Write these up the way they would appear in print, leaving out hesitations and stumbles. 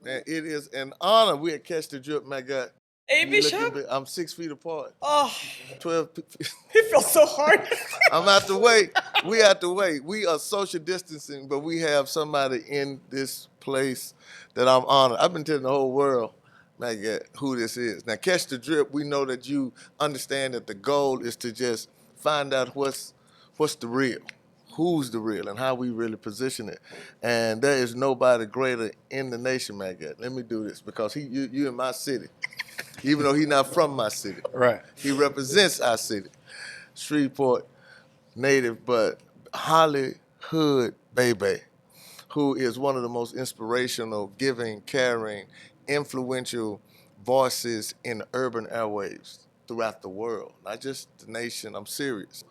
Man, it is an honor. We at Catch the Drip, Magatte. Hey, You looking Bishop. big. I'm 6 feet apart. Oh, 12. it feels so hard. I'm out the way. We out the way. We are social distancing, but we have somebody in this place that I'm honored. I've been telling the whole world, Magatte, who this is. Now, Catch the Drip, we know that you understand that the goal is to just find out what's the real, who's the real, and how we really position it. And there is nobody greater in the nation, Magatte. Let me do this because you in my city, even though he's not from my city. Right. He represents our city, Shreveport native, but Hollywood baby, who is one of the most inspirational, giving, caring, influential voices in the urban airwaves throughout the world, not just the nation. I'm serious.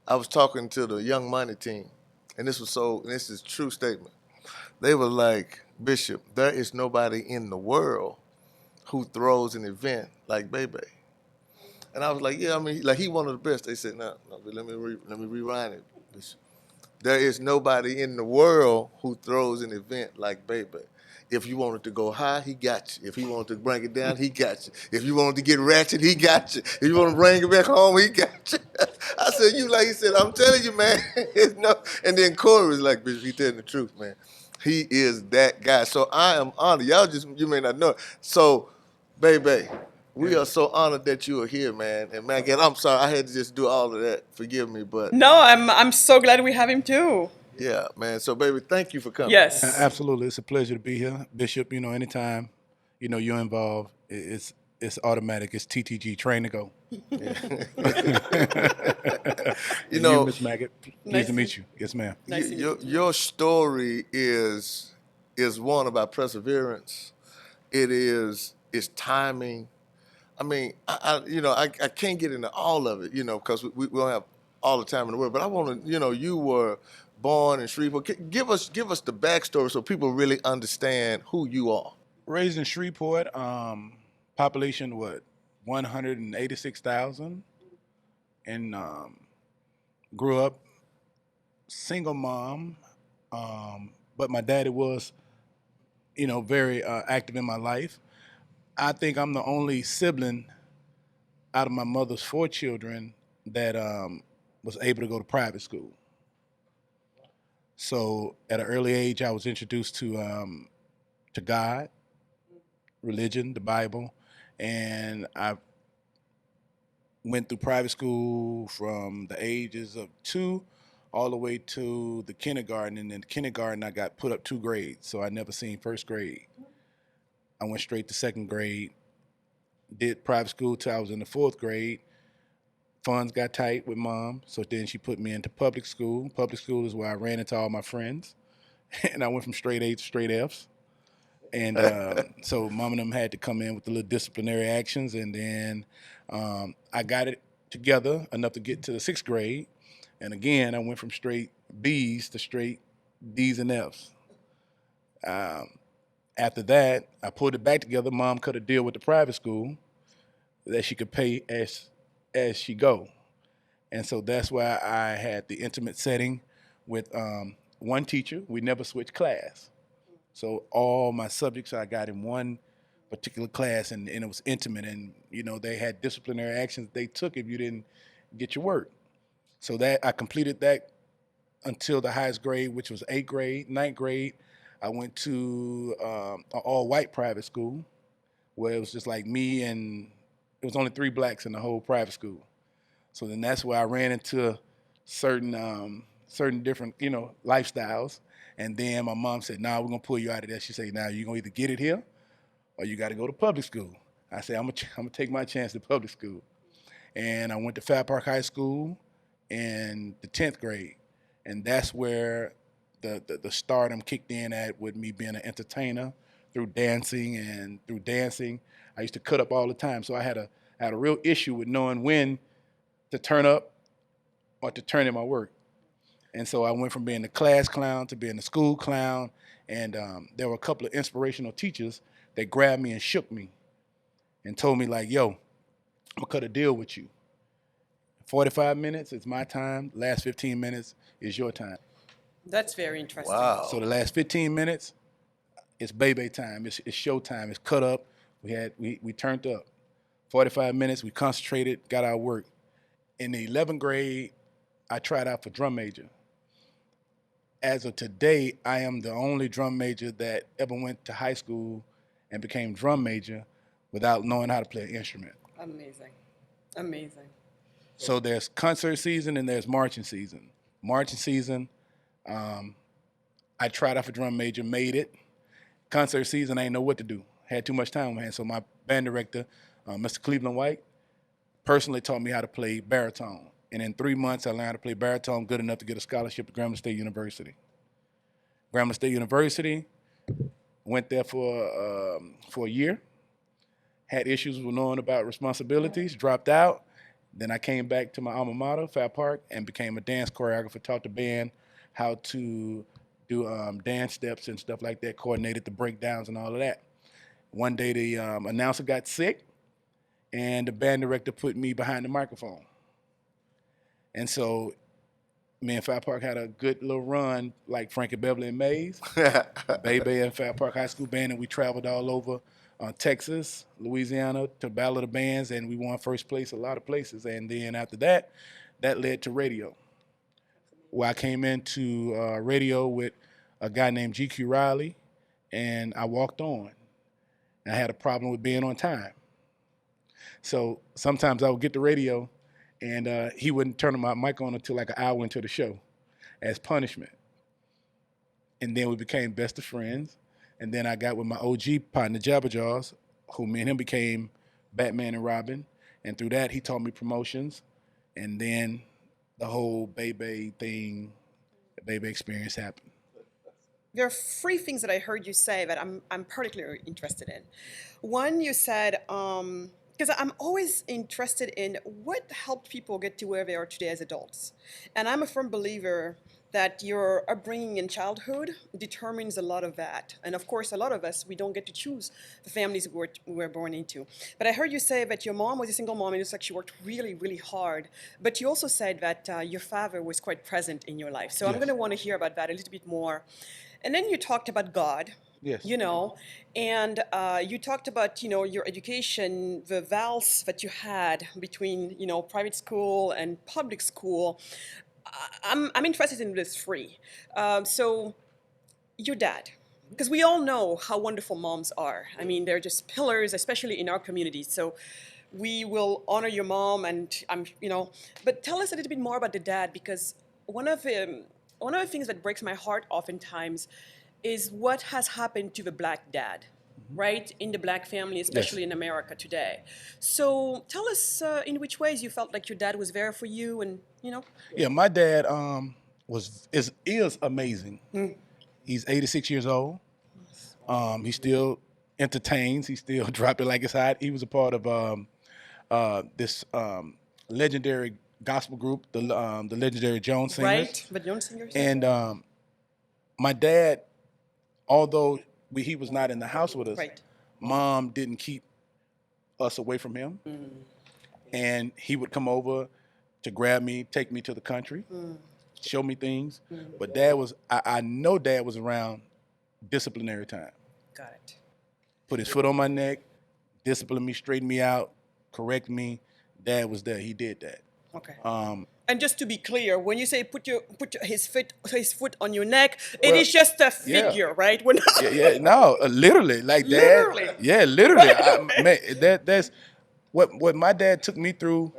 I was talking to the Young Money team, and this is a true statement. They were like, Bishop, there is nobody in the world who throws an event like Bebe. And I was like, yeah, I mean, like he one of the best. They said, no, let me rewind it. Bishop. There is nobody in the world who throws an event like Bebe. If you wanted to go high, he got you. If he wanted to bring it down, he got you. If you wanted to get ratchet, he got you. If you want to bring it back home, he got you. I said, you like, he said, I'm telling you, man. It's no. And then Corey was like, Bishop, he telling the truth, man. He is that guy. So I am honored. You may not know it. So, Bebe, we are so honored that you are here, man. And man, again, I'm sorry I had to just do all of that. Forgive me, but No, I'm so glad we have him too. yeah, man. So, baby, thank you for coming. Yes. Absolutely. It's a pleasure to be here. Bishop, anytime, you're involved, it's automatic. It's TTG, train to go. You And know, Miss Magatte, Nice pleased to to- meet you. Yes, ma'am. Nice to meet you. your story is one about perseverance. It's timing. I mean, I can't get into all of it, because we don't have all the time in the world. But I want to, you were born in Shreveport. Give us the backstory so people really understand who you are. Raised in Shreveport, population, 186,000, and grew up single mom, but my daddy was, very active in my life. I think I'm the only sibling out of my mother's 4 children that was able to go to private school. So at an early age, I was introduced to God, religion, the Bible, and I went through private school from the ages of 2 all the way to the kindergarten. And in the kindergarten, I got put up 2 grades, so I never seen first grade. I went straight to second grade, did private school till I was in the 4th grade. Funds got tight with mom, so then she put me into public school. Public school is where I ran into all my friends, and I went from straight A's to straight F's. And so mom and them had to come in with the little disciplinary actions, and then I got it together enough to get to the 6th grade. And again, I went from straight B's to straight D's and F's. After that, I pulled it back together. Mom cut a deal with the private school that she could pay as she go. And so that's why I had the intimate setting with one teacher. We never switched class. So all my subjects I got in one particular class, and it was intimate. And, they had disciplinary actions they took if you didn't get your work. So that I completed that until the highest grade, which was 8th grade. 9th grade, I went to an all-white private school where it was just like me, and it was only 3 blacks in the whole private school. So then that's where I ran into certain different, lifestyles. And then my mom said, "Nah, we're gonna pull you out of that." She said, "Now you're gonna either get it here, or you got to go to public school." I said, "I'm gonna take my chance at public school." And I went to Fat Park High School in the 10th grade, and that's where the stardom kicked in at with me being an entertainer through dancing. And through dancing, I used to cut up all the time. So I had a real issue with knowing when to turn up or to turn in my work. And so I went from being the class clown to being the school clown. And there were a couple of inspirational teachers that grabbed me and shook me and told me, like, "Yo, I'm gonna cut a deal with you. 45 minutes is my time. Last 15 minutes is your time." That's very interesting. Wow. So the last 15 minutes, it's baby time. It's show time. It's cut up. We turned up. 45 minutes. We concentrated. Got our work. In the 11th grade, I tried out for drum major. As of today, I am the only drum major that ever went to high school and became drum major without knowing how to play an instrument. Amazing. Amazing. So there's concert season and there's marching season. Marching season, I tried out for drum major, made it. Concert season, I didn't know what to do. Had too much time on my hands. So my band director, Mr. Cleveland White, personally taught me how to play baritone. And in 3 months, I learned how to play baritone good enough to get a scholarship to Grambling State University. Grambling State University, went there for a year. Had issues with knowing about responsibilities, dropped out. Then I came back to my alma mater, Fat Park, and became a dance choreographer, taught the band how to do dance steps and stuff like that, coordinated the breakdowns and all of that. One day the announcer got sick, and the band director put me behind the microphone. And so me and Fat Park had a good little run, like Frankie Beverly and Mays, Baby and Fat Park High School Band, and we traveled all over Texas, Louisiana, to Battle of the Bands, and we won first place a lot of places. And then after that, that led to radio, where I came into radio with a guy named GQ Riley, and I walked on. And I had a problem with being on time. So sometimes I would get the radio, and he wouldn't turn my mic on until like an hour into the show as punishment. And then we became best of friends. And then I got with my OG partner, Jahwar, who me and him became Batman and Robin. And through that, he taught me promotions. And then the whole Bebe thing, the Bebe experience happened. There are three things that I heard you say that I'm particularly interested in. One, you said, because I'm always interested in what helped people get to where they are today as adults. And I'm a firm believer that your upbringing in childhood determines a lot of that. And of course, a lot of us, we don't get to choose the families we were born into. But I heard you say that your mom was a single mom and it looks like she worked really, really hard. But you also said that your father was quite present in your life. So I'm going to want to hear about that a little bit more. And then you talked about God. Yes. You know, and you talked about, you know, your education, the vows that you had between, you know, private school and public school. I'm interested in this three. So your dad, because we all know how wonderful moms are. I mean, they're just pillars, especially in our community. So we will honor your mom, and you know, but tell us a little bit more about the dad, because one of the things that breaks my heart oftentimes is what has happened to the black dad, right? In the black family, especially in America today. So tell us in which ways you felt like your dad was there for you, and, you know. Yeah, my dad is amazing. He's 86 years old. He still entertains. He still dropped it like it's hot. He was a part of this legendary gospel group, the legendary Jones Singers. Right, the Jones Singers. And my dad, although he was not in the house with us, Right. Mom didn't keep us away from him. And he would come over to grab me, take me to the country, show me things. But Dad was, I know Dad was around disciplinary time. Got it. Put his foot on my neck, discipline me, straighten me out, correct me. Dad was there. He did that. Okay. And just to be clear, when you say put his foot on your neck, it Well, is just a figure, right? We're not. No, literally, like Dad. Literally. Yeah, literally. That's what my dad took me through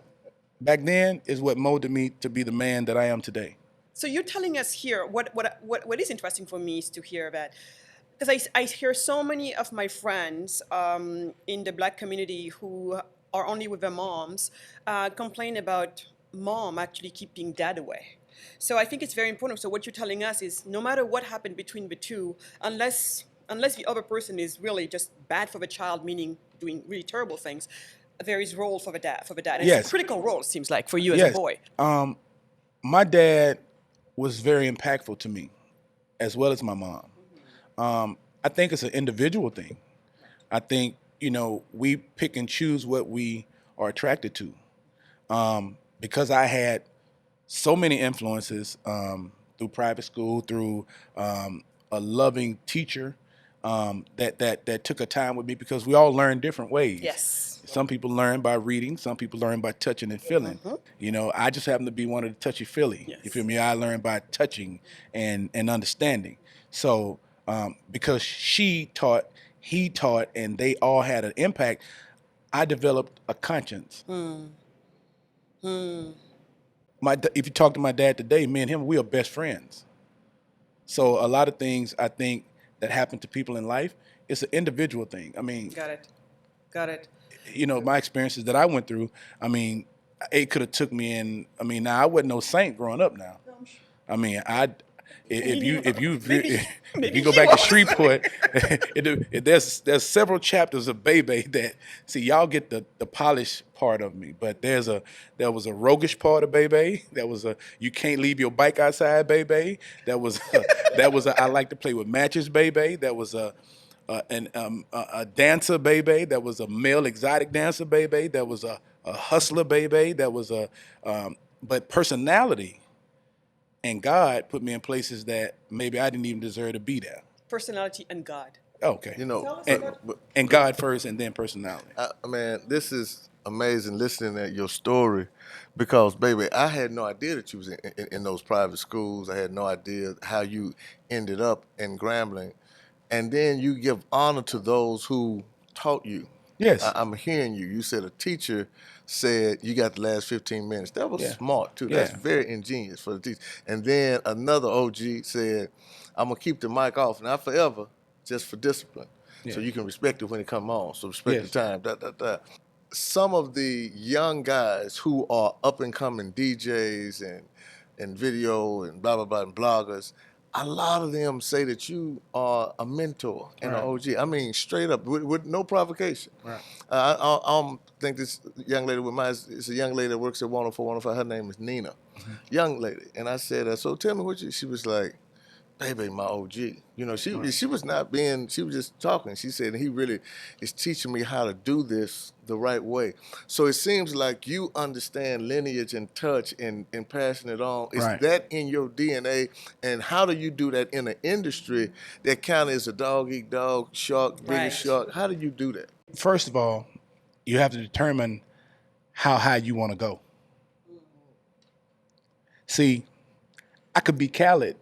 back then is what molded me to be the man that I am today. So you're telling us here, what is interesting for me is to hear that, because I hear so many of my friends in the black community who are only with their moms complain about mom actually keeping dad away. So I think it's very important. So what you're telling us is no matter what happened between the two, unless the other person is really just bad for the child, meaning doing really terrible things, there is role for the dad. And Yes. It's a critical role, it seems like, for you as a boy. My dad was very impactful to me, as well as my mom. I think it's an individual thing. I think, you know, we pick and choose what we are attracted to. Because I had so many influences through private school, through a loving teacher that took a time with me because we all learn different ways. Yes. Some people learn by reading. Some people learn by touching and feeling. You know, I just happen to be one of the touchy feely. You Yes. feel me? I learned by touching and understanding. So because she taught, he taught, and they all had an impact, I developed a conscience. If you talk to my dad today, me and him, we are best friends. So a lot of things I think that happen to people in life, it's an individual thing. I mean, Got it. Got it. you know, my experiences that I went through, I mean, it could have took me in. I mean, now I wasn't no saint growing up now. I mean, if you if you go back to Shreveport, there's several chapters of Bebe that see y'all get the polished part of me, but there was a roguish part of Bebe. There was a you can't leave your bike outside Bebe. That was a I like to play with matches Bebe. That was a dancer Bebe. That was a male exotic dancer Bebe. That was a hustler Bebe. That was but personality. And God put me in places that maybe I didn't even deserve to be there. Personality and God. Okay. You know, And God first and then personality. man, this is amazing listening at your story because, baby, I had no idea that you was in those private schools. I had no idea how you ended up in Grambling. And then you give honor to those who taught you. Yes. I'm hearing you. You said a teacher said you got the last 15 minutes. That was Yeah. smart, too. Yeah. That's very ingenious for the teacher. And then another OG said, I'm going to keep the mic off, not forever, just for discipline. So Yeah. you can respect it when it come on. So respect Yes. the time. Some of the young guys who are up and coming DJs and video and blah, blah, blah, and bloggers, a lot of them say that you are a mentor and an Right. OG. I mean, straight up, with no provocation. Right. I think this young lady with mine is a young lady that works at 104, 105. Her name is Nina. Young lady. And I said, so tell me what you, she was like, baby, my OG. You know, she was not being, she was just talking. She said, he really is teaching me how to do this the right way. So it seems like you understand lineage and touch and passing it on. Is Right. that in your DNA? And how do you do that in an industry that kind of is a dog eat dog, shark, biggest Right. shark? How do you do that? First of all, you have to determine how high you want to go. See, I could be Khaled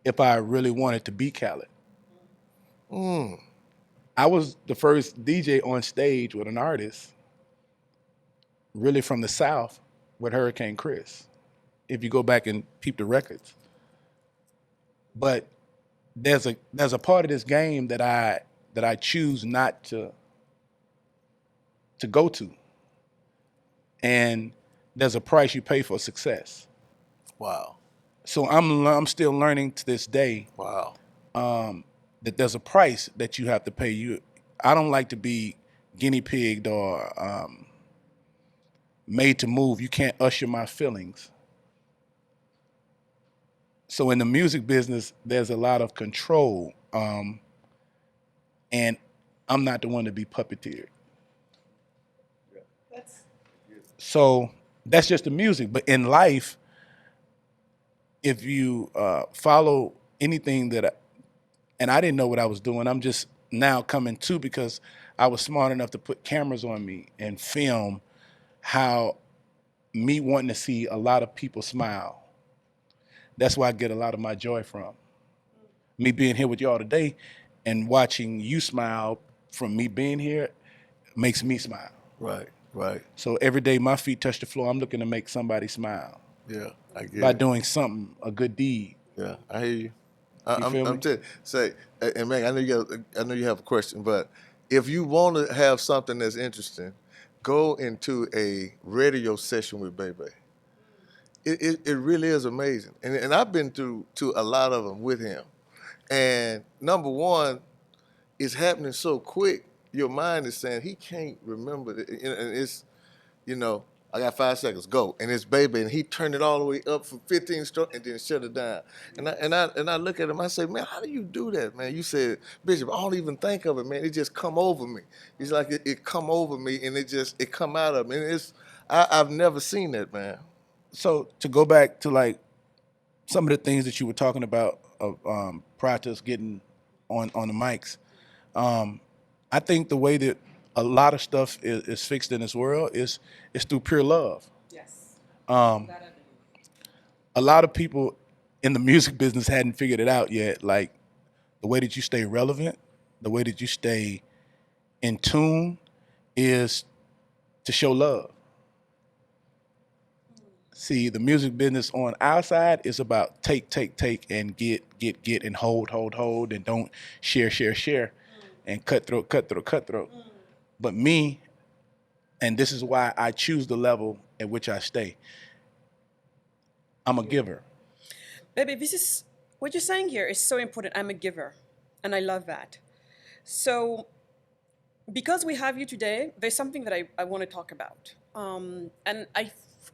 if I really wanted to be Khaled. I was the first DJ on stage with an artist really from the South with Hurricane Chris, if you go back and peep the records. But there's a part of this game that I choose not to go to. And there's a price you pay for success. Wow. So I'm still learning to this day Wow. that there's a price that you have to pay. I don't like to be guinea pigged or made to move. You can't usher my feelings. So in the music business, there's a lot of control, and I'm not the one to be puppeteered. So that's just the music. But in life, if you follow anything and I didn't know what I was doing, I'm just now coming to because I was smart enough to put cameras on me and film how me wanting to see a lot of people smile. That's where I get a lot of my joy from. Me being here with y'all today and watching you smile from me being here makes me smile. Right. Right. So every day my feet touch the floor, I'm looking to make somebody smile Yeah. I get by it. doing something, a good deed. Yeah. I hear you. You feel me? I'm telling you, say, and Meg, I know you have a question, but if you want to have something that's interesting, go into a radio session with Bebe. It really is amazing, and I've been to a lot of them with him. And number one, it's happening so quick. Your mind is saying he can't remember it, and it's, you know, I got 5 seconds, go. And it's Baby, and he turned it all the way up for 15 strokes and then shut it down. And I look at him, I say, man, how do you do that, man? You said, Bishop, I don't even think of it, man. It just come over me. It's like it come over me and it come out of me. And I've never seen that, man. So to go back to like some of the things that you were talking about prior to us getting on the mics. I think the way that a lot of stuff is fixed in this world is through pure love. Yes. A lot of people in the music business hadn't figured it out yet. Like the way that you stay relevant, the way that you stay in tune is to show love. See, the music business on our side is about take, and get, and hold, and don't share, and cutthroat. But me, and this is why I choose the level at which I stay, I'm a giver. Baby, this is what you're saying here is so important. I'm a giver, and I love that. So, because we have you today, there's something that I want to talk about.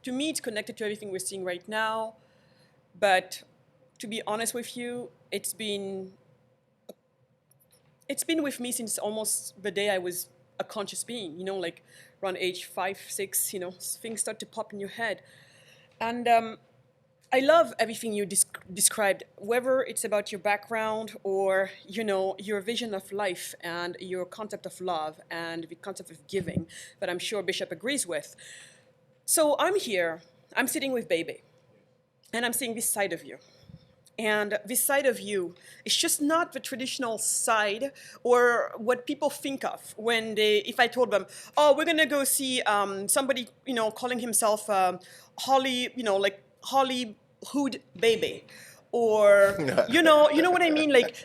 To me, it's connected to everything we're seeing right now. But to be honest with you, it's been with me since almost the day I was a conscious being. You know, like around age 5, 6. You know, things start to pop in your head, and I love everything you described, whether it's about your background or, you know, your vision of life and your concept of love and the concept of giving that I'm sure Bishop agrees with. So I'm here, I'm sitting with Bebe, and I'm seeing this side of you. And this side of you is just not the traditional side or what people think of when if I told them, oh, we're gonna go see somebody, you know, calling himself Hollywood baby. Or, you know what I mean? Like,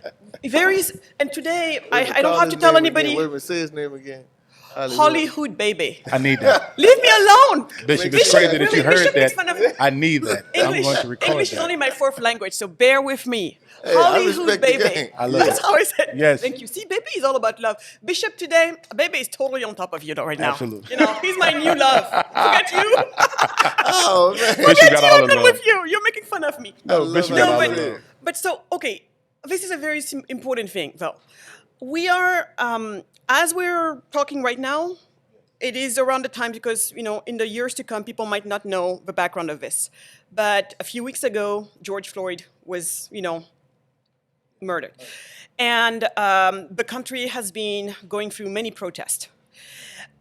there is, and today, I don't have to tell anybody. Wait a minute, say his name again. Hollywood baby. I need that. Leave me alone. Bishop, it's crazy that you heard Bishop makes that. fun of I need that. I'm going to record English that. is only my 4th language, so bear with me. Hey, I Hollywood respect the baby. game. I love That's it. how I said. Yes. Thank you. See, baby is all about love. Bishop today, baby is totally on top of you right now. Absolutely. You know, he's my new love. Forget you. Oh, man. Bishop Forget got you. all I'm the done love. with you. You're making fun of me. No, Bishop No, got all but- the love. But so, okay, this is a very important thing, though. We are, as we're talking right now, it is around the time because, you know, in the years to come, people might not know the background of this. But a few weeks ago, George Floyd was, you know, murdered. And the country has been going through many protests.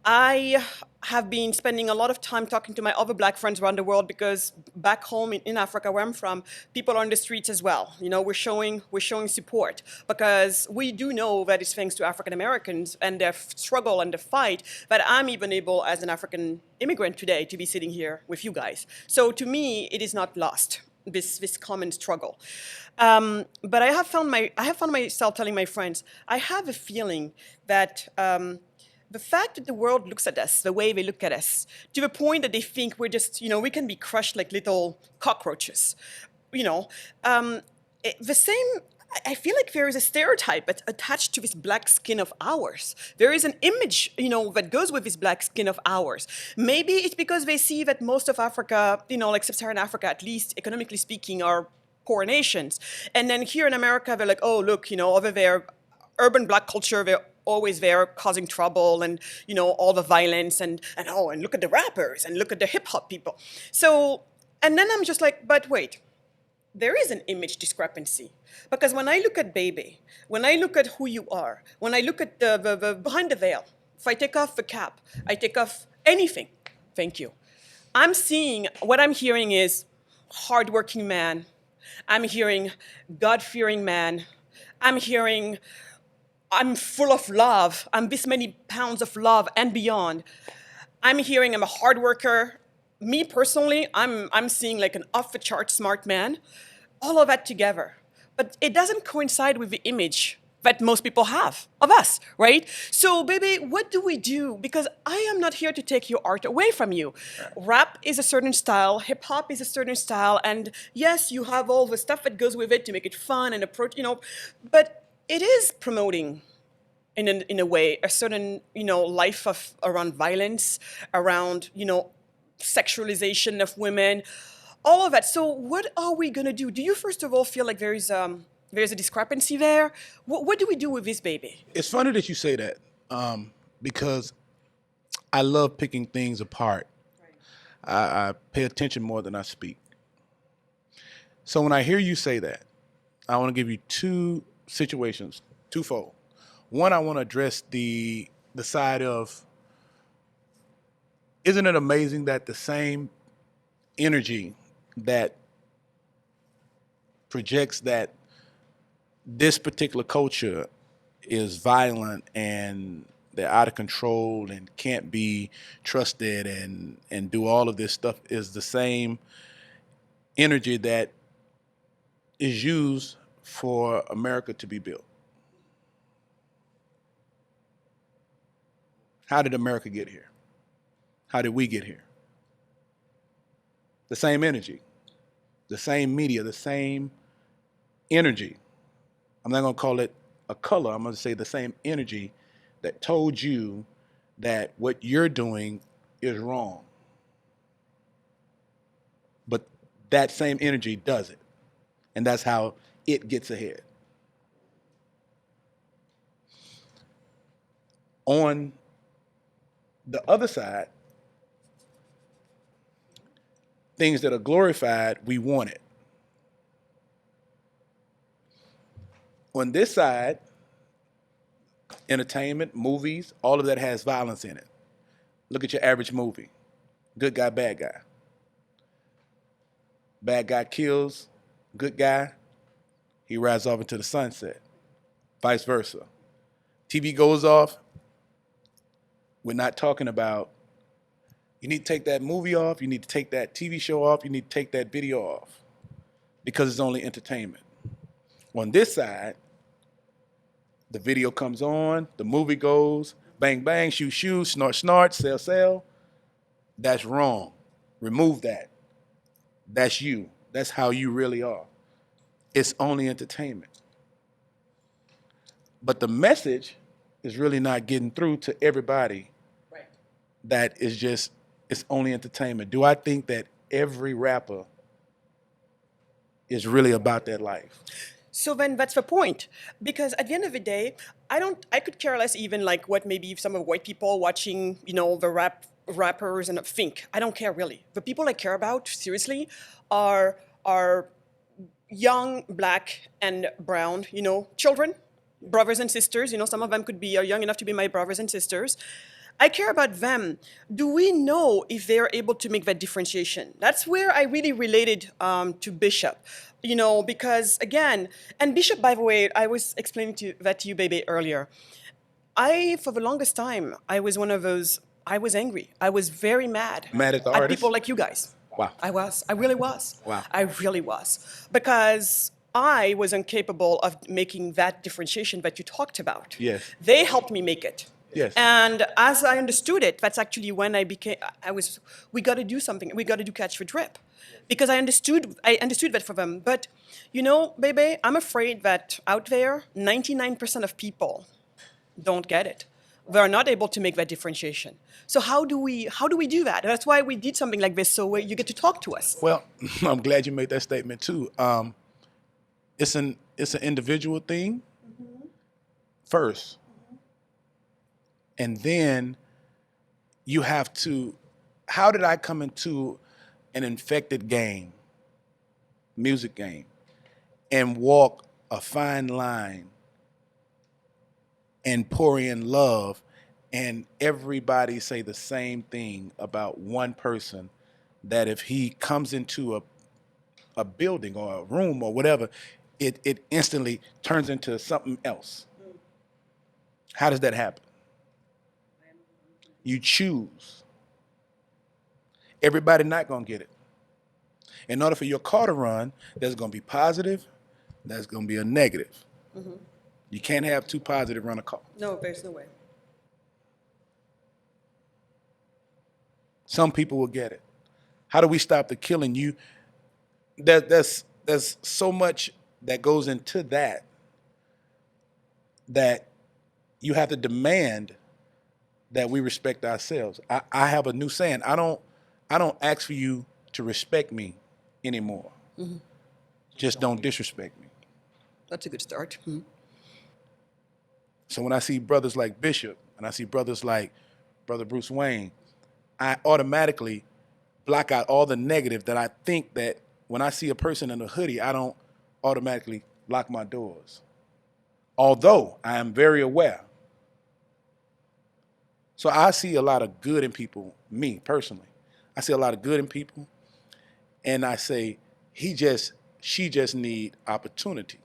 I have been spending a lot of time talking to my other black friends around the world because back home in Africa, where I'm from, people are on the streets as well. You know, we're showing support because we do know that it's thanks to African Americans and their struggle and the fight that I'm even able, as an African immigrant today, to be sitting here with you guys. So to me, it is not lost, this common struggle. But I have found myself telling my friends, I have a feeling that the fact that the world looks at us the way they look at us, to the point that they think we're just, you know, we can be crushed like little cockroaches, you know. The same, I feel like there is a stereotype that's attached to this black skin of ours. There is an image, you know, that goes with this black skin of ours. Maybe it's because they see that most of Africa, you know, like sub-Saharan Africa, at least economically speaking, are poor nations. And then here in America, they're like, oh, look, you know, over there, urban black culture, they're always there causing trouble and, you know, all the violence and look at the rappers and look at the hip hop people. So, and then I'm just like, but wait, there is an image discrepancy. Because when I look at Baby, when I look at who you are, when I look at the behind the veil, if I take off the cap, I take off anything, thank you. What I'm hearing is hardworking man. I'm hearing God-fearing man. I'm full of love. I'm this many pounds of love and beyond. I'm hearing I'm a hard worker. Me personally, I'm seeing like an off-the-chart smart man. All of that together. But it doesn't coincide with the image that most people have of us, right? So, baby, what do we do? Because I am not here to take your art away from you. Rap is a certain style, hip hop is a certain style, and yes, you have all the stuff that goes with it to make it fun and approach, you know, but it is promoting, in a way, a certain, you know, life around violence, around, you know, sexualization of women, all of that. So what are we gonna do? Do you first of all feel like there's a discrepancy there? What do we do with this baby? It's funny that you say that because I love picking things apart. I pay attention more than I speak. So when I hear you say that, I want to give you two situations twofold. One, I want to address the side of, isn't it amazing that the same energy that projects that this particular culture is violent and they're out of control and can't be trusted and do all of this stuff is the same energy that is used for America to be built. How did America get here? How did we get here? The same energy, the same media, the same energy. I'm not going to call it a color. I'm going to say the same energy that told you that what you're doing is wrong. But that same energy does it. And that's how it gets ahead. On the other side, things that are glorified, we want it. On this side, entertainment, movies, all of that has violence in it. Look at your average movie. Good guy, bad guy. Bad guy kills good guy, he rides off into the sunset. Vice versa. TV goes off, we're not talking about, you need to take that movie off, you need to take that TV show off, you need to take that video off, because it's only entertainment. On this side, the video comes on, the movie goes, bang, bang, shoot, shoot, snort, snort, sell, sell. That's wrong. Remove that. That's you. That's how you really are. It's only entertainment. But the message is really not getting through to everybody. Right. That is just, it's only entertainment. Do I think that every rapper is really about that life? So then that's the point. Because at the end of the day, I could care less even like what maybe some of white people watching, the rappers and think. I don't care really. The people I care about, seriously, are young, black and brown, children, brothers and sisters. Some of them could be young enough to be my brothers and sisters. I care about them. Do we know if they're able to make that differentiation? That's where I really related to Bishop, because again, and Bishop, by the way, I was explaining that to you, baby, earlier. For the longest time, I was one of those, I was angry. I was very mad. Mad at the At artist? people like you guys. Wow. I was. I really was. Wow. I really was. Because I was incapable of making that differentiation that you talked about. Yes. They helped me make it. Yes. And as I understood it, that's actually when we got to do something. We got to do Catch the Drip. Because I understood that for them. But, baby, I'm afraid that out there, 99% of people don't get it. They're not able to make that differentiation. So how do we do that? That's why we did something like this, so you get to talk to us. Well, I'm glad you made that statement too. It's an individual thing first. And then you have to, how did I come into an infected game, music game, and walk a fine line and pour in love, and everybody say the same thing about one person, that if he comes into a building or a room or whatever, it instantly turns into something else. How does that happen? You choose. Everybody not going to get it. In order for your car to run, there's going to be positive, there's going to be a negative. Mm-hmm. You can't have two positive run a car. No, there's no way. Some people will get it. How do we stop the killing? There's so much that goes into that you have to demand that we respect ourselves. I have a new saying. I don't ask for you to respect me anymore. Mm-hmm. Just don't disrespect me. That's a good start. Mm-hmm. So when I see brothers like Bishop and I see brothers like Brother Bruce Wayne, I automatically block out all the negative that I think that when I see a person in a hoodie, I don't automatically lock my doors. although I am very aware. So I see a lot of good in people, me personally. I see a lot of good in people, and I say, she just need opportunity.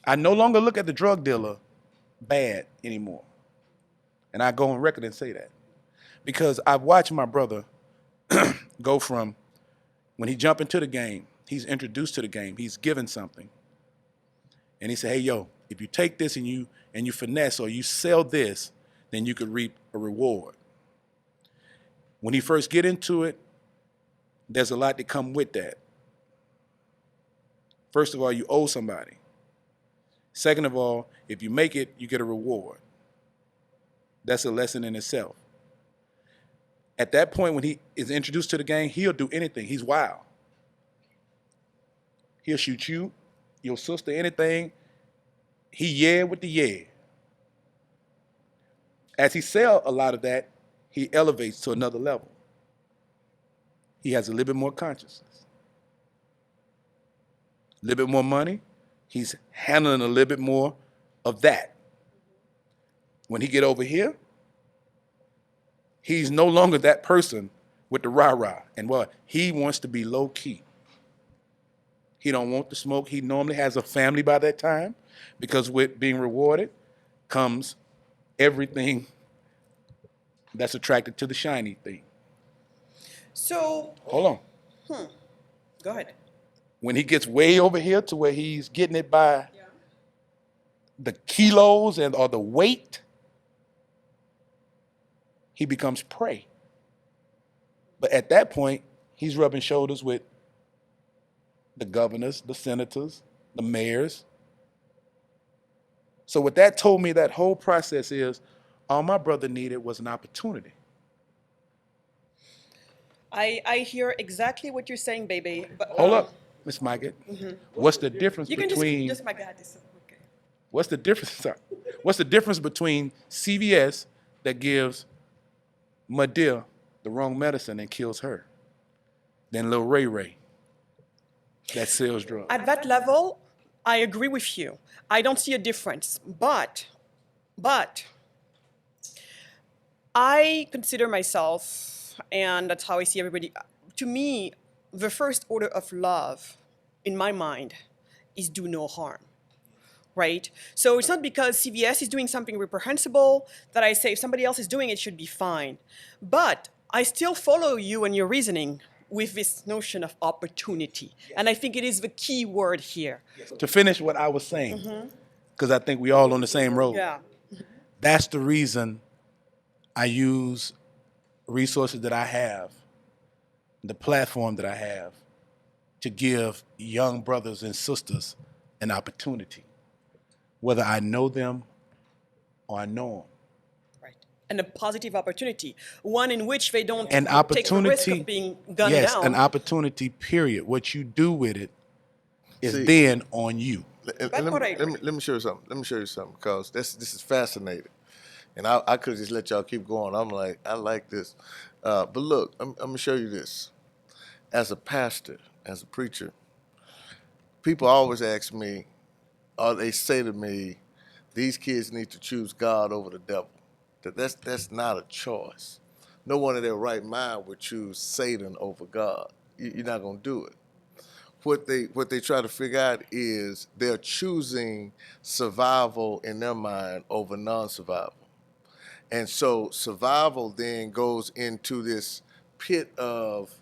I no longer look at the drug dealer bad anymore. And I go on record and say that. Because I've watched my brother go from when he jump into the game, he's introduced to the game, he's given something. And he said, hey, yo, if you take this and you finesse or you sell this, then you could reap a reward. When he first get into it, there's a lot that come with that. First of all, you owe somebody. Second of all, if you make it, you get a reward. That's a lesson in itself. At that point, when he is introduced to the game, he'll do anything. He's wild. He'll shoot you, your sister, anything. He yeah with the yeah. As he sell a lot of that, he elevates to another level. He has a little bit more consciousness. A little bit more money. He's handling a little bit more of that. When he get over here, he's no longer that person with the rah-rah. And what? He wants to be low-key. He don't want to smoke. He normally has a family by that time, because with being rewarded comes everything that's attracted to the shiny thing. So, Hold on. go ahead. When he gets way over here to where he's getting it by the kilos or the weight, he becomes prey. But at that point, he's rubbing shoulders with the governors, the senators, the mayors. So what that told me, that whole process is, all my brother needed was an opportunity. I hear exactly what you're saying, baby. But Hold up, Miss Magatte. What's the difference you can between just Magatte. Okay. what's the difference? Sorry. What's the difference between CVS that gives Madea the wrong medicine and kills her, than Lil Ray Ray that sells drugs? At that level, I agree with you. I don't see a difference. But I consider myself, and that's how I see everybody, to me, the first order of love, in my mind, is do no harm, right? So it's not because CVS is doing something reprehensible that I say if somebody else is doing it, it should be fine. But I still follow you and your reasoning with this notion of opportunity. And I think it is the key word here. To finish what I was saying, because I think we all on the same road. Yeah. That's the reason I use resources that I have, the platform that I have, to give young brothers and sisters an opportunity, whether I know them or I know them. Right. And a positive opportunity, one in which they don't An take the risk opportunity, of being gunned yes, down. an opportunity, period. What you do with it is See, then on you. That's what I agree. let me show you something. Let me show you something, because this is fascinating. And I could just let y'all keep going. I'm like, I like this. But look, I'm going to show you this. As a pastor, as a preacher, people always ask me, or they say to me, these kids need to choose God over the devil. That's not a choice. No one in their right mind would choose Satan over God. You're not going to do it. What they try to figure out is they're choosing survival in their mind over non-survival. And so survival then goes into this pit of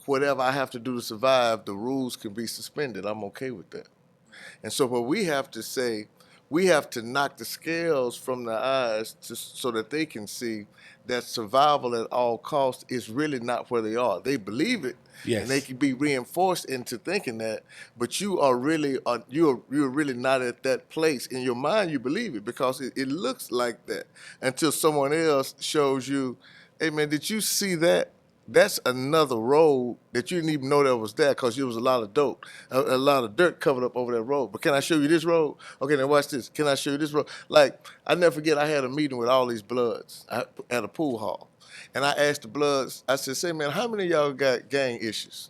whatever I have to do to survive, the rules can be suspended. I'm okay with that. And so what we have to say, we have to knock the scales from their eyes so that they can see that survival at all costs is really not where they are. They believe it, Yes. and they can be reinforced into thinking that, but you are really you're really not at that place. In your mind, you believe it because it looks like that until someone else shows you, hey man, did you see that? That's another road that you didn't even know that was there because there was a lot of dope, a lot of dirt covered up over that road. But can I show you this road? Okay, now watch this. Can I show you this road? Like, I never forget, I had a meeting with all these bloods at a pool hall. And I asked the bloods, I said, say, man, how many of y'all got gang issues?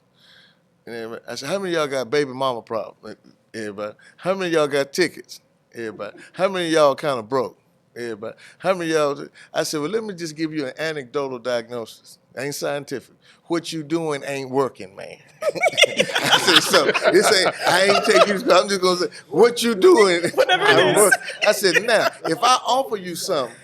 And I said, how many of y'all got baby mama problems? Everybody. How many of y'all got tickets? Everybody. How many of y'all kind of broke? Everybody. How many of y'all? I said, well, let me just give you an anecdotal diagnosis. Ain't scientific. What you doing ain't working, man. I said, so this ain't, I ain't taking you, I'm just going to say, what you doing Whatever it ain't is. working. I said, now, if I offer you something,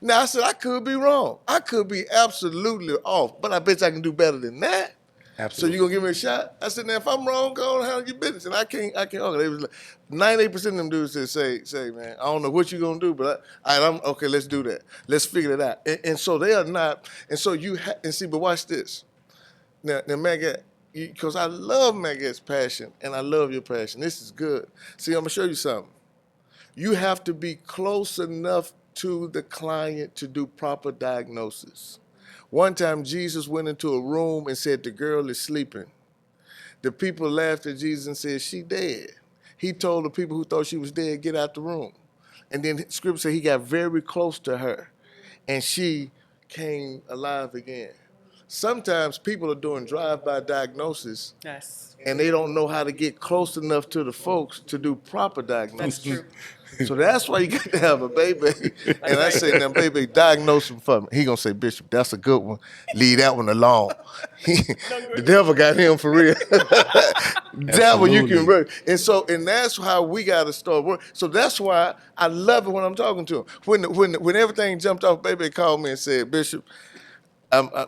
now I said, I could be wrong. I could be absolutely off, but I bet you I can do better than that. So you Absolutely. gonna give me a shot? I said, now if I'm wrong, go on and handle your business. And I can't. Okay. They was like, 98% of them dudes said, say, man, I don't know what you gonna do, but I'm okay. Let's do that. Let's figure it out. And so they are not. And so and see, but watch this. Now Magatte, because I love Magatte's passion and I love your passion. This is good. See, I'm gonna show you something. You have to be close enough to the client to do proper diagnosis. One time, Jesus went into a room and said, the girl is sleeping. The people laughed at Jesus and said, she dead. He told the people who thought she was dead, get out the room. And then scripture said he got very close to her and she came alive again. Sometimes people are doing drive-by diagnosis Yes, and they don't know how to get close enough to the folks to do proper that's diagnosis. true. So that's why you got to have a baby. And I right. say, now, baby, diagnose him for me. He gonna say, Bishop, that's a good one. Leave that one alone. The devil got him for real. That one you can Absolutely. work. And that's how we got to start working. So that's why I love it when I'm talking to him. When everything jumped off, baby called me and said, Bishop,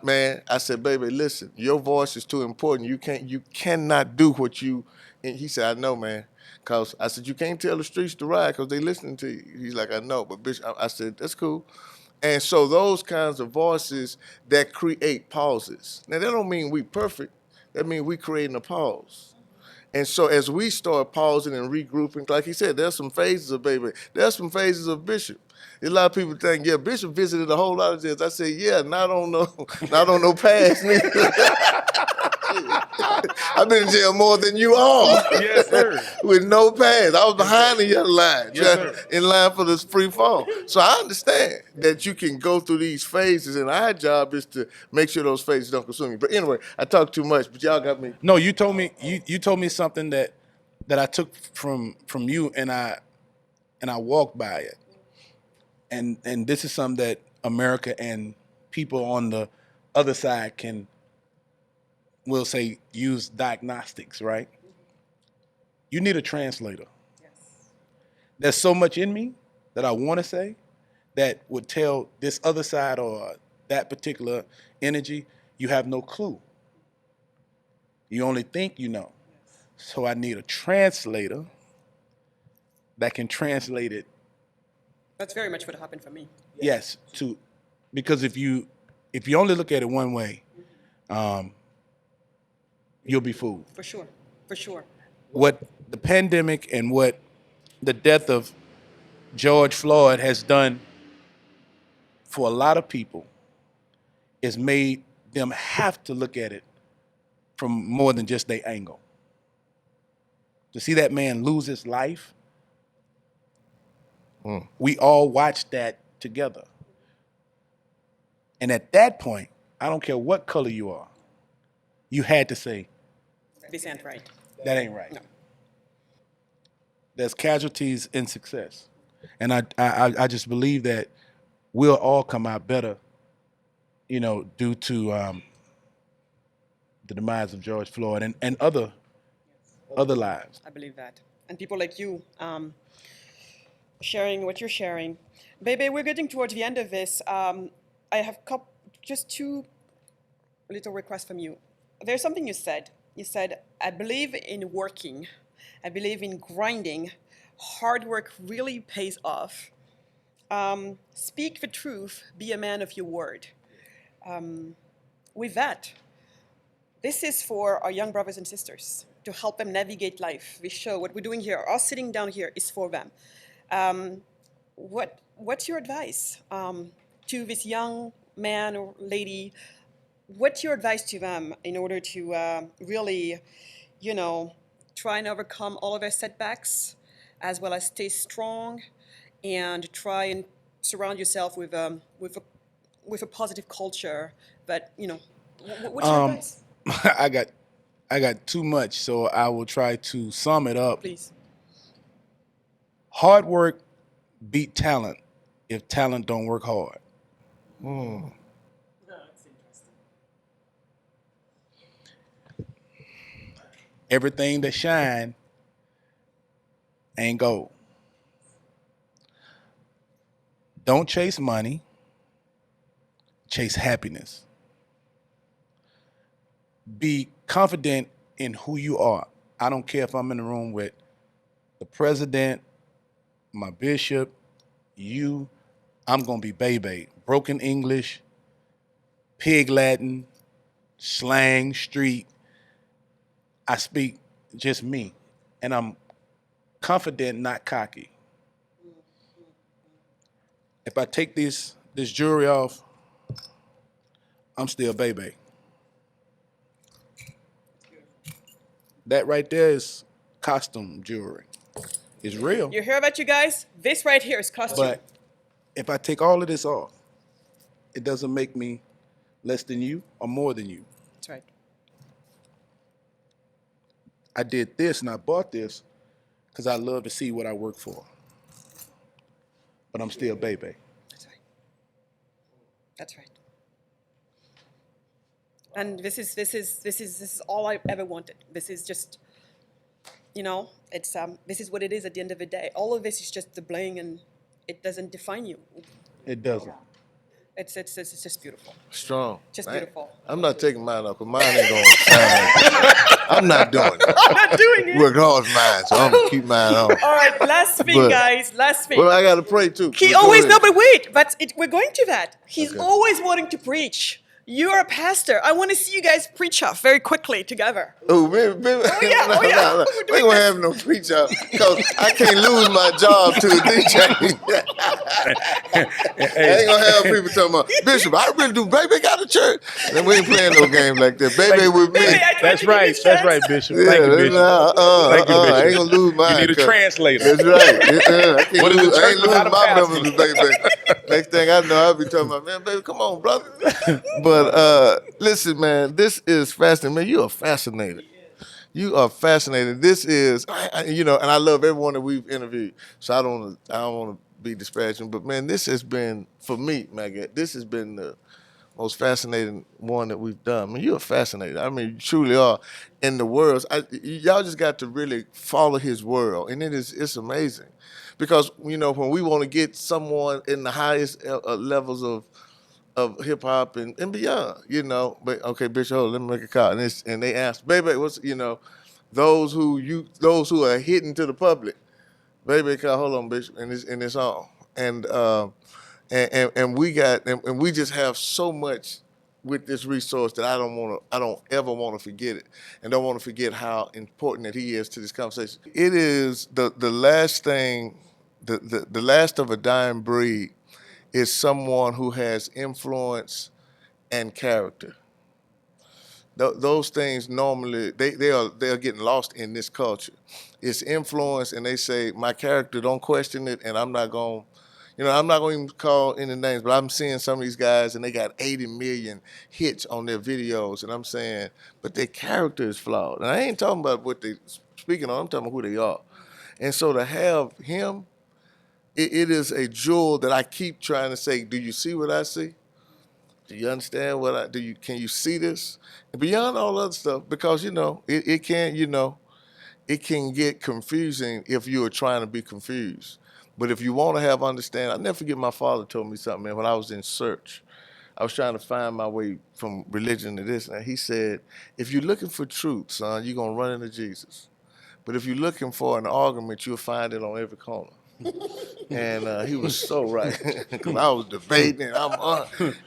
man, I said, baby, listen, your voice is too important. You cannot do what you. And he said, I know, man. Cause I said, you can't tell the streets to ride because they listening to you. He's like, I know, but bitch, I said, that's cool. And so those kinds of voices that create pauses. Now that don't mean we perfect. That means we creating a pause. And so as we start pausing and regrouping, like he said, there's some phases of baby. There's some phases of Bishop. A lot of people think, yeah, Bishop visited a whole lot of jails. I say, yeah, not on no past. I've been in jail more than you all. Yes, sir. With no pass. I was behind the yellow line, Yes, sir. in line for this free fall. So I understand that you can go through these phases, and our job is to make sure those phases don't consume you. But anyway, I talked too much, but y'all got me. No, you told me something that I took from you, and I walked by it. And this is something that America and people on the other side will say use diagnostics, right? You need a translator. There's so much in me that I want to say that would tell this other side or that particular energy, you have no clue. You only think you know. So I need a translator that can translate it. That's very much what happened for me. Yes, because if you only look at it one way, you'll be fooled. For sure. For sure. What the pandemic and what the death of George Floyd has done for a lot of people is made them have to look at it from more than just their angle. To see that man lose his life, we all watched that together. And at that point, I don't care what color you are, you had to say, This ain't right. that ain't right. No. There's casualties in success. And I just believe that we'll all come out better, due to the demise of George Floyd and other lives. I believe that. And people like you sharing what you're sharing. Baby, we're getting towards the end of this. I have just two little requests from you. There's something you said. You said, I believe in working. I believe in grinding. Hard work really pays off. Speak the truth. Be a man of your word. With that, this is for our young brothers and sisters to help them navigate life. We show what we're doing here. Us sitting down here is for them. What's your advice to this young man or lady? What's your advice to them in order to really, try and overcome all of their setbacks, as well as stay strong, and try and surround yourself with a positive culture? But what's your advice? I got too much, so I will try to sum it up Please. Hard work beat talent if talent don't work hard. Everything that shine ain't gold. Don't chase money, chase happiness. Be confident in who you are. I don't care if I'm in the room with the president, my bishop, you. I'm going to be baby. Broken English, pig Latin, slang, street. I speak just me. And I'm confident, not cocky. If I take this jewelry off, I'm still baby. That right there is costume jewelry. It's real. You hear about you guys? This right here is costume. But if I take all of this off, it doesn't make me less than you or more than you. That's right. I did this and I bought this because I love to see what I work for. But I'm still baby. That's right. That's right. And this is all I ever wanted. This is just, it's this is what it is at the end of the day. All of this is just the bling, and it doesn't define you. It doesn't. It's just beautiful. Strong. Just beautiful. I'm not taking mine off, because mine ain't going to sound. I'm not doing it. I'm not doing it. We're God's mine, so I'm going to keep mine on. All right, last thing, guys. Last thing. Well, I got to pray too. He Go always, ahead. no, but wait, we're going to that. He's Okay. always wanting to preach. You're a pastor. I want to see you guys preach off very quickly together. Oh, man, yeah, oh, yeah. We We're ain't doing gonna this. have no preach out, because I can't lose my job to a DJ. I ain't gonna have people talking about, Bishop, I really do. Baby got a church. Then we ain't playing no games like that. Baby with me. Baby, I tried That's to give you right. a That's chance. right, Bishop. Yeah, Thank you, Bishop. Thank you, Bishop. I ain't gonna lose mine. You need a 'cause- translator. That's right. I can't What is lose, the I church ain't without losing a my pastor? members to baby. Next thing I know, I'll be talking about, man, baby, come on, brother. But listen, man, this is fascinating. Man, you are fascinated. You are fascinating. This is, and I love everyone that we've interviewed. So I don't want to be disparaging, but man, this has been, for me, Magatte, this has been the most fascinating one that we've done. I mean, you're fascinating. I mean, you truly are. In the world, y'all just got to really follow his world, and it's amazing, because when we want to get someone in the highest levels of hip hop and beyond, But okay, bitch, hold on, let me make a call. And they ask, baby, what's those who are hidden to the public, baby, call, hold on, bitch, and it's on. And we just have so much with this resource that I don't ever want to forget it, and don't want to forget how important that he is to this conversation. It is the last thing, the last of a dying breed is someone who has influence and character. Those things normally they're getting lost in this culture. It's influence, and they say my character, don't question it, and I'm not going. I'm not going to even call any names, but I'm seeing some of these guys, and they got 80 million hits on their videos, and I'm saying, but their character is flawed. And I ain't talking about what they speaking on. I'm talking about who they are. And so to have him, it is a jewel that I keep trying to say, do you see what I see? Do you understand what I do? Can you see this? And beyond all other stuff, because it can get confusing if you are trying to be confused. But if you want to have understanding, I'll never forget my father told me something, man, when I was in search. I was trying to find my way from religion to this, and he said, if you're looking for truth, son, you're going to run into Jesus. But if you're looking for an argument, you'll find it on every corner. And he was so right, because I was debating.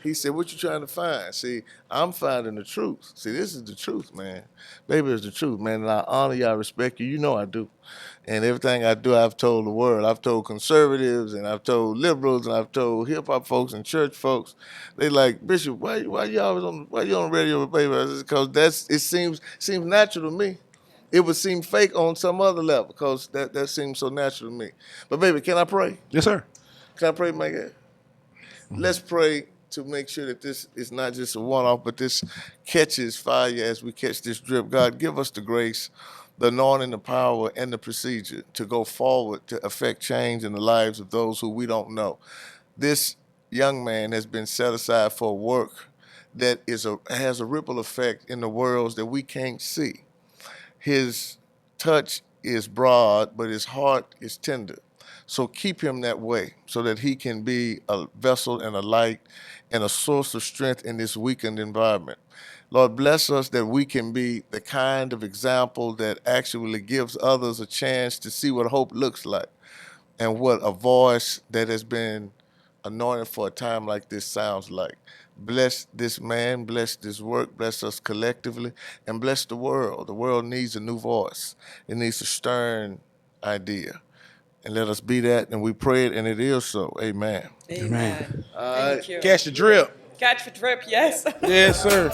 He said, what you trying to find? See, I'm finding the truth. See, this is the truth, man. Baby, it's the truth, man. And I honor you, I respect you. You know I do. And everything I do, I've told the world. I've told conservatives, and I've told liberals, and I've told hip-hop folks and church folks. They like, Bishop, why you always why you on the radio with baby? Because it seems natural to me. It would seem fake on some other level, because that seems so natural to me. But baby, can I pray? Yes, sir. Can I pray, Magatte? Let's pray to make sure that this is not just a one-off, but this catches fire as we catch this drip. God, give us the grace the anointing, the power, and the procedure to go forward to affect change in the lives of those who we don't know. This young man has been set aside for work that has a ripple effect in the worlds that we can't see. His touch is broad, but his heart is tender. So keep him that way so that he can be a vessel and a light and a source of strength in this weakened environment. Lord, bless us that we can be the kind of example that actually gives others a chance to see what hope looks like and what a voice that has been anointed for a time like this sounds like. Bless this man, bless this work, bless us collectively, and bless the world. The world needs a new voice. It needs a stern idea. And let us be that, and we pray it, and it is so. Amen. Amen. All right. Thank you. Catch the drip. Catch the drip, yes. Yes, sir.